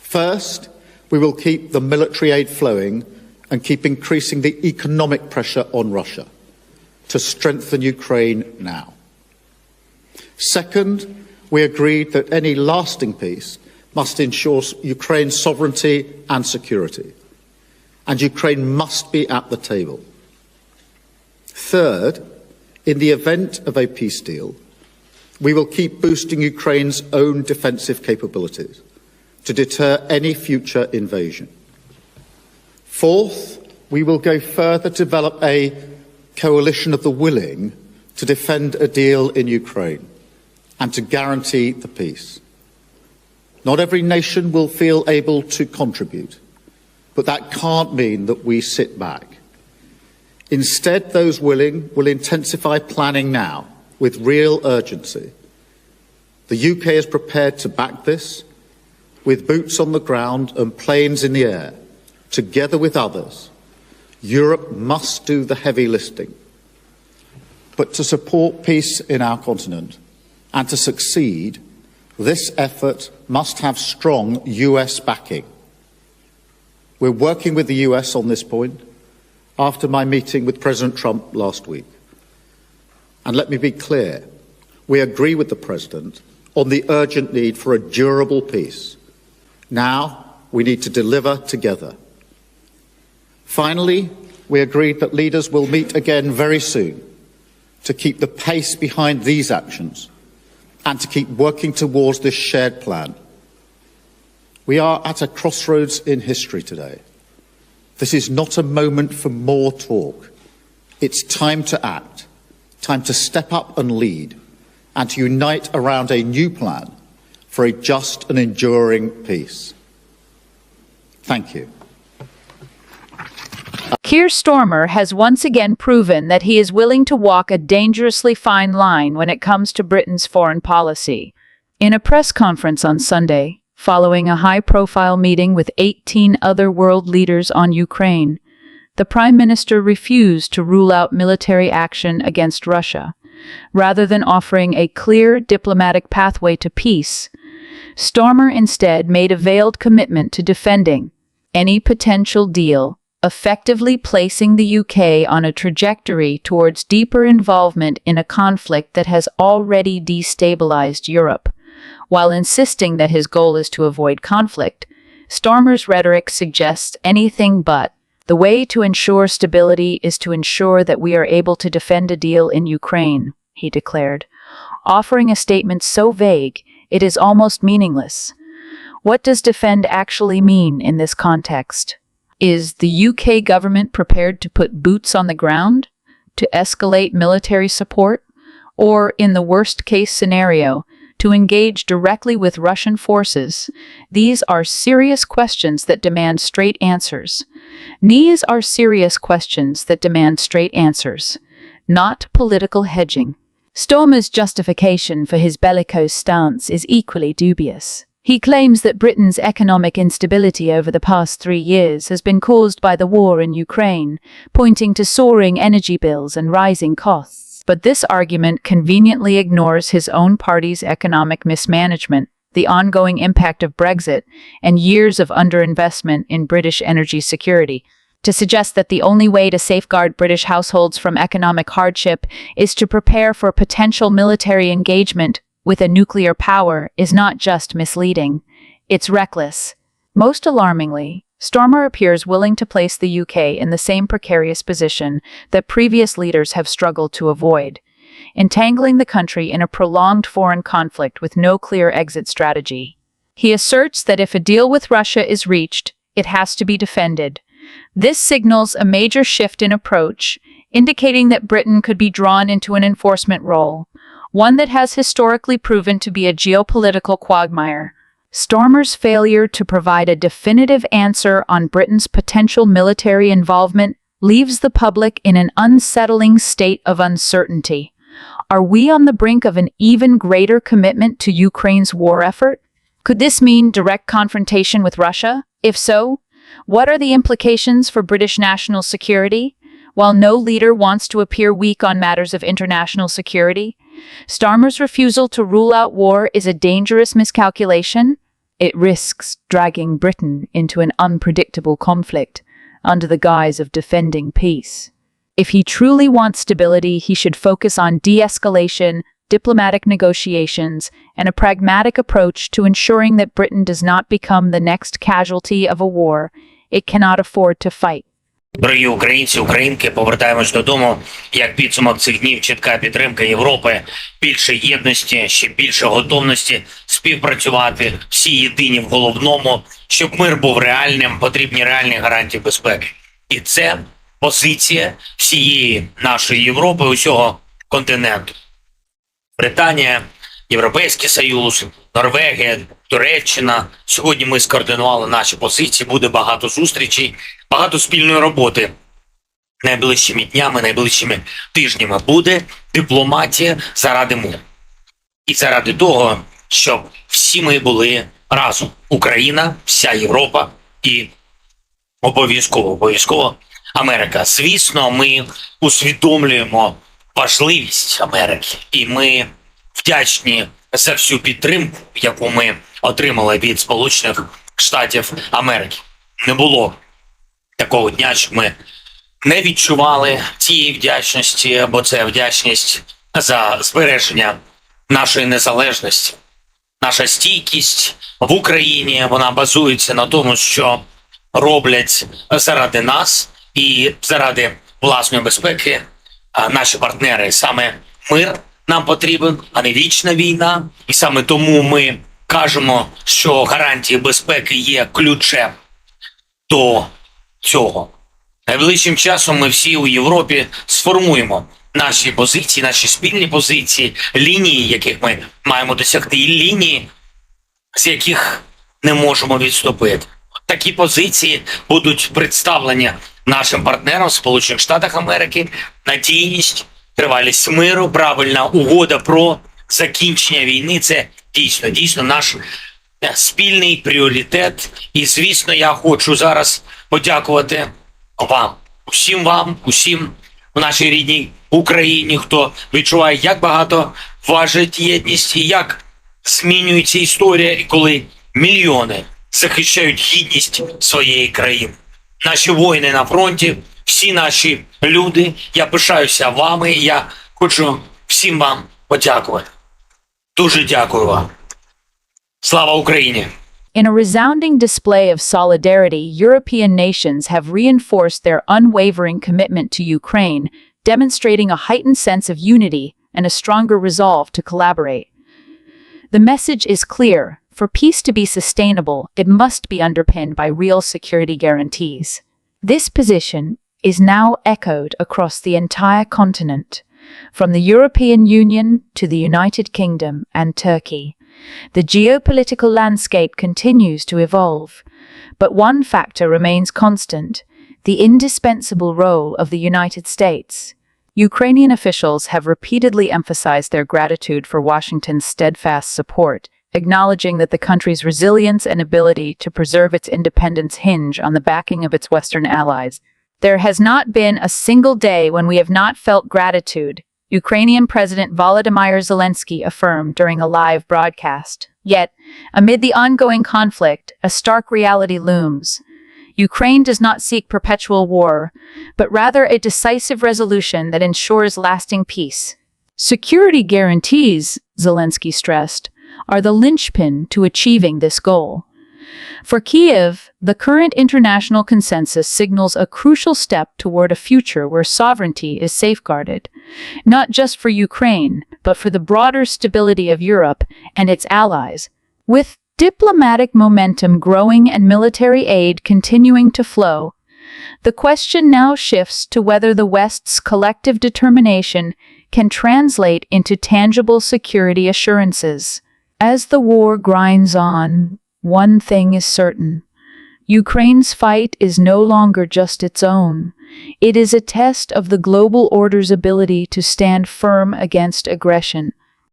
First, we will keep the military aid flowing and keep increasing the economic pressure on Russia to strengthen Ukraine now. Second, we agreed that any lasting peace must ensure Ukraine's sovereignty and security, and Ukraine must be at the table. Third, in the event of a peace deal, we will keep boosting Ukraine's own defensive capabilities to deter any future invasion. Fourth, we will go further to develop a coalition of the willing to defend a deal in Ukraine and to guarantee the peace. Not every nation will feel able to contribute, but that can't mean that we sit back. Instead, those willing will intensify planning now with real urgency. The UK is prepared to back this with boots on the ground and planes in the air. Together with others, Europe must do the heavy lifting. But to support peace in our continent and to succeed, this effort must have strong US backing. We're working with the US on this point after my meeting with President Trump last week. And let me be clear, we agree with the President on the urgent need for a durable peace. Now we need to deliver together. Finally, we agreed that leaders will meet again very soon to keep the pace behind these actions and to keep working towards this shared plan. We are at a crossroads in history today. This is not a moment for more talk. It's time to act, time to step up and lead, and to unite around a new plan for a just and enduring peace. Thank you. Keir Starmer has once again proven that he is willing to walk a dangerously fine line when it comes to Britain's foreign policy. In a press conference on Sunday, following a high-profile meeting with 18 other world leaders on Ukraine, the Prime Minister refused to rule out military action against Russia. Rather than offering a clear diplomatic pathway to peace, Starmer instead made a veiled commitment to defending any potential deal, effectively placing the UK on a trajectory towards deeper involvement in a conflict that has already destabilized Europe. While insisting that his goal is to avoid conflict, Starmer's rhetoric suggests anything but. The way to ensure stability is to ensure that we are able to defend a deal in Ukraine, he declared, offering a statement so vague it is almost meaningless. What does defend actually mean in this context? Is the UK government prepared to put boots on the ground, to escalate military support, or, in the worst-case scenario, to engage directly with Russian forces? These are serious questions that demand straight answers. These are serious questions that demand straight answers, not political hedging. Starmer's justification for his bellicose stance is equally dubious. He claims that Britain's economic instability over the past 3 years has been caused by the war in Ukraine, pointing to soaring energy bills and rising costs. But this argument conveniently ignores his own party's economic mismanagement, the ongoing impact of Brexit, and years of underinvestment in British energy security. To suggest that the only way to safeguard British households from economic hardship is to prepare for potential military engagement with a nuclear power is not just misleading, it's reckless. Most alarmingly, Starmer appears willing to place the UK in the same precarious position that previous leaders have struggled to avoid, entangling the country in a prolonged foreign conflict with no clear exit strategy. He asserts that if a deal with Russia is reached, it has to be defended. This signals a major shift in approach, indicating that Britain could be drawn into an enforcement role, one that has historically proven to be a geopolitical quagmire. Starmer's failure to provide a definitive answer on Britain's potential military involvement leaves the public in an unsettling state of uncertainty. Are we on the brink of an even greater commitment to Ukraine's war effort? Could this mean direct confrontation with Russia? If so, what are the implications for British national security? While no leader wants to appear weak on matters of international security, Starmer's refusal to rule out war is a dangerous miscalculation. it risks dragging Britain into an unpredictable conflict under the guise of defending peace. If he truly wants stability, he should focus on de-escalation, diplomatic negotiations, and a pragmatic approach to ensuring that Britain does not become the next casualty of a war it cannot afford to fight. Дорогі українці, українки, повертаємось додому. Як підсумок цих днів, чітка підтримка Європи, більше єдності, ще більше готовності співпрацювати, всі єдині в головному, щоб мир був реальним, потрібні реальні гарантії безпеки. І це позиція всієї нашої Європи, усього континенту. Британія, Європейський Союз, Норвегія, Туреччина. Сьогодні ми скоординували наші позиції, буде багато зустрічей, багато спільної роботи. Найближчими днями, найближчими тижнями буде дипломатія заради миру. І заради того, щоб всі ми були разом. Україна, вся Європа і обов'язково Америка. Звісно, ми усвідомлюємо важливість Америки. І ми вдячні за всю підтримку, яку ми отримали від Сполучених Штатів Америки. Не було такого дня, щоб ми не відчували цієї вдячності, бо це вдячність за збереження нашої незалежності. Наша стійкість в Україні, вона базується на тому, що роблять заради нас і заради власної безпеки наші партнери. Саме мир нам потрібен, а не вічна війна. І саме тому ми кажемо, що гарантії безпеки є ключем до цього. Найближчим часом ми всі у Європі сформуємо наші позиції, наші спільні позиції, лінії, яких ми маємо досягти, і лінії, з яких не можемо відступити. Такі позиції будуть представлені нашим партнерам в Сполучених Штатах Америки: надійність, тривалість миру, правильна угода про закінчення війни. Це дійсно наш спільний пріоритет. І, звісно, я хочу зараз подякувати вам, усім в нашій рідній Україні, хто відчуває, як багато важить єдність і як змінюється історія, і коли мільйони захищають гідність своєї країни. Наші воїни на фронті, всі наші люди, я пишаюся вами, я хочу всім вам подякувати. Дуже дякую вам. Слава Україні! In a resounding display of solidarity, European nations have reinforced their unwavering commitment to Ukraine, demonstrating a heightened sense of unity and a stronger resolve to collaborate. The message is clear: for peace to be sustainable, it must be underpinned by real security guarantees. This position is now echoed across the entire continent, from the European Union to the United Kingdom and Turkey. The geopolitical landscape continues to evolve, but one factor remains constant: the indispensable role of the United States. Ukrainian officials have repeatedly emphasized their gratitude for Washington's steadfast support, acknowledging that the country's resilience and ability to preserve its independence hinge on the backing of its Western allies. There has not been a single day when we have not felt gratitude, Ukrainian President Volodymyr Zelensky affirmed during a live broadcast. Yet, amid the ongoing conflict, a stark reality looms. Ukraine does not seek perpetual war, but rather a decisive resolution that ensures lasting peace. Security guarantees, Zelensky stressed, are the linchpin to achieving this goal. For Kyiv, the current international consensus signals a crucial step toward a future where sovereignty is safeguarded, not just for Ukraine, but for the broader stability of Europe and its allies. With diplomatic momentum growing and military aid continuing to flow, the question now shifts to whether the West's collective determination can translate into tangible security assurances. As the war grinds on, one thing is certain: Ukraine's fight is no longer just its own. It is a test of the global order's ability to stand firm against aggression,